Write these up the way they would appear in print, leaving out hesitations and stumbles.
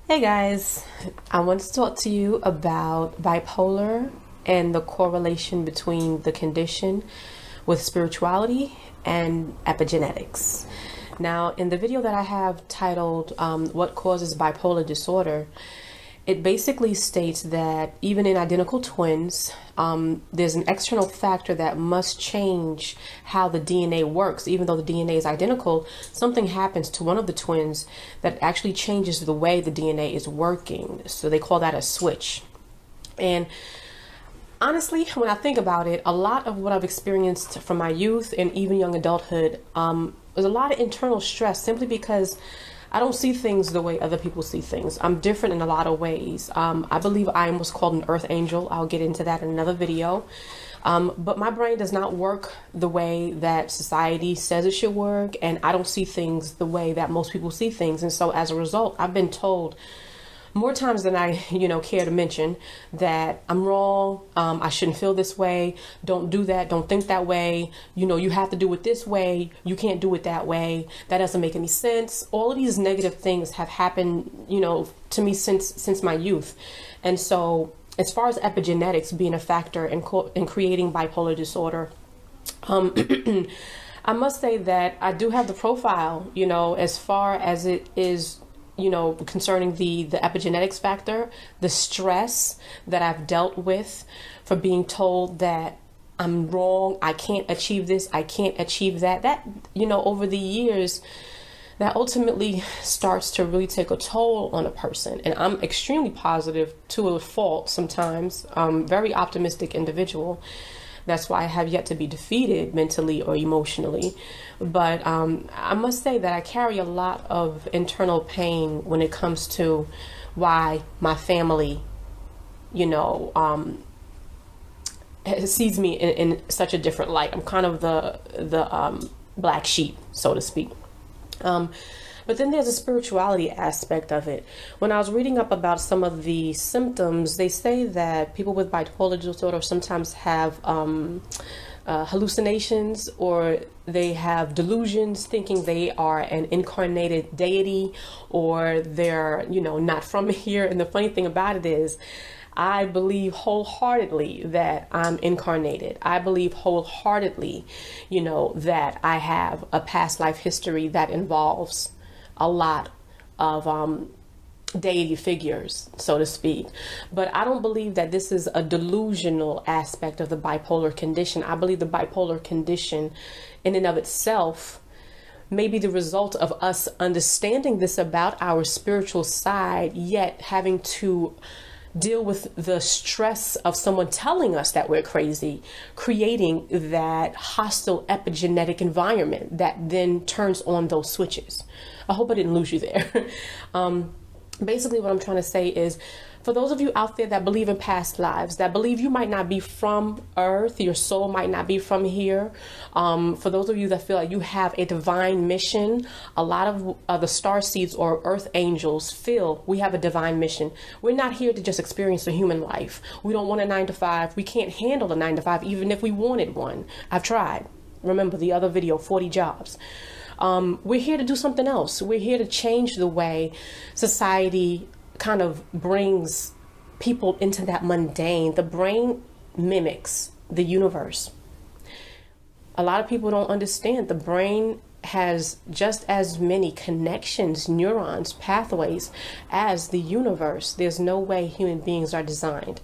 Hey guys, I want to talk to you about bipolar and the correlation between the condition with spirituality and epigenetics. Now, in the video that I have titled What Causes Bipolar Disorder, it basically states that even in identical twins, there's an external factor that must change how the DNA works. Even though the DNA is identical, something happens to one of the twins that actually changes the way the DNA is working. So they call that a switch. And honestly, when I think about it, a lot of what I've experienced from my youth and even young adulthood was a lot of internal stress simply because I don't see things the way other people see things. I'm different in a lot of ways. I believe I am what's called an earth angel. I'll get into that in another video. But my brain does not work the way that society says it should work, and I don't see things the way that most people see things. And so as a result, I've been told more times than I, care to mention that I'm wrong. I shouldn't feel this way. Don't do that. Don't think that way. You have to do it this way. You can't do it that way. That doesn't make any sense. All of these negative things have happened, to me since my youth. And so as far as epigenetics being a factor in creating bipolar disorder, I must say that I do have the profile, as far as it is concerning the epigenetics factor, the stress that I've dealt with for being told that I'm wrong, I can't achieve this, I can't achieve that, over the years, that ultimately starts to really take a toll on a person. And I'm extremely positive to a fault sometimes, very optimistic individual. That's why I have yet to be defeated mentally or emotionally. But I must say that I carry a lot of internal pain when it comes to why my family, sees me in such a different light. I'm kind of the black sheep, so to speak. But then there's a spirituality aspect of it. When I was reading up about some of the symptoms, they say that people with bipolar disorder sometimes have hallucinations, or they have delusions thinking they are an incarnated deity, or they're, not from here. And the funny thing about it is, I believe wholeheartedly that I'm incarnated. I believe wholeheartedly, that I have a past life history that involves a lot of deity figures, so to speak. But I don't believe that this is a delusional aspect of the bipolar condition. I believe the bipolar condition in and of itself may be the result of us understanding this about our spiritual side, yet having to deal with the stress of someone telling us that we're crazy, creating that hostile epigenetic environment that then turns on those switches. I hope I didn't lose you there. Basically what I'm trying to say is, for those of you out there that believe in past lives, that believe you might not be from Earth, your soul might not be from here, for those of you that feel like you have a divine mission, a lot of the star seeds or earth angels feel we have a divine mission. We're not here to just experience a human life. We don't want a 9-to-5. We can't handle a 9-to-5 even if we wanted one. I've tried. Remember the other video, 40 jobs. We're here to do something else. We're here to change the way society kind of brings people into that mundane. The brain mimics the universe. A lot of people don't understand the brain has just as many connections, neurons, pathways as the universe. There's no way human beings are designed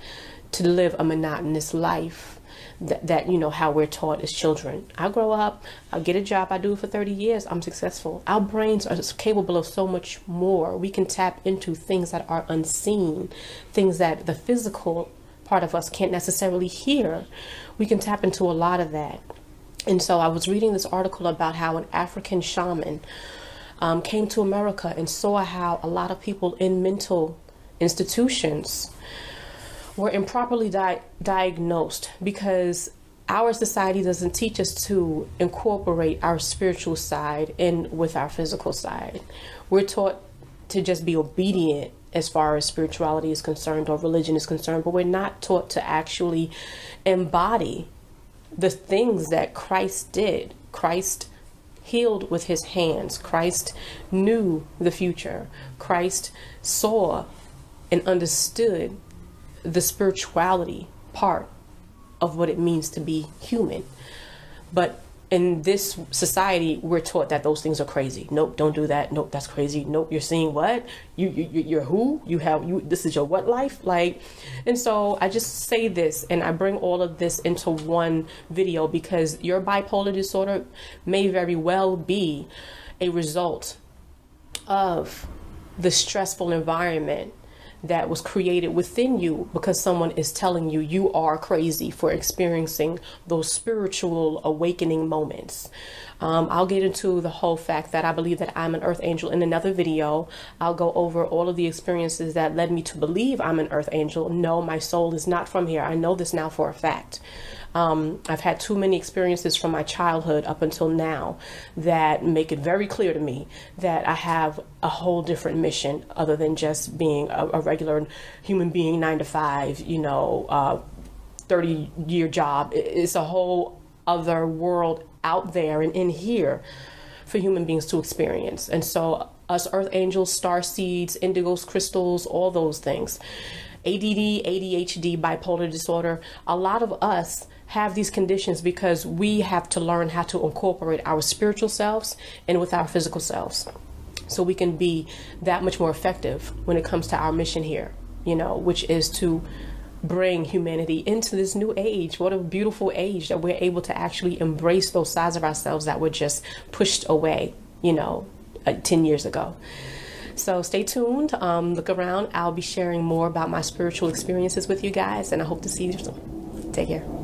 to live a monotonous life that how we're taught as children. I grow up, I'll get a job, I do it for 30 years, I'm successful. Our brains are capable of so much more. We can tap into things that are unseen, things that the physical part of us can't necessarily hear. We can tap into a lot of that. And so I was reading this article about how an African shaman came to America and saw how a lot of people in mental institutions were improperly diagnosed, because our society doesn't teach us to incorporate our spiritual side in with our physical side. We're taught to just be obedient as far as spirituality is concerned or religion is concerned, but we're not taught to actually embody the things that Christ did. Christ healed with his hands. Christ knew the future. Christ saw and understood the spirituality part of what it means to be human. But in this society, we're taught that those things are crazy. Nope, don't do that. Nope, that's crazy. Nope, you're seeing what? You're who? This is your what life? Like, and so I just say this, and I bring all of this into one video because your bipolar disorder may very well be a result of the stressful environment that was created within you because someone is telling you you are crazy for experiencing those spiritual awakening moments. I'll get into the whole fact that I believe that I'm an earth angel in another video. I'll go over all of the experiences that led me to believe I'm an earth angel. No, my soul is not from here. I know this now for a fact. I've had too many experiences from my childhood up until now that make it very clear to me that I have a whole different mission other than just being a regular human being, 9 to 5, 30-year job. It's a whole other world out there and in here for human beings to experience. And so us earth angels, star seeds, indigos, crystals, all those things, ADD, ADHD, bipolar disorder, a lot of us have these conditions because we have to learn how to incorporate our spiritual selves and with our physical selves so we can be that much more effective when it comes to our mission here, which is to bring humanity into this new age. What a beautiful age that we're able to actually embrace those sides of ourselves that were just pushed away, 10 years ago. So stay tuned, look around. I'll be sharing more about my spiritual experiences with you guys, and I hope to see you soon. Take care.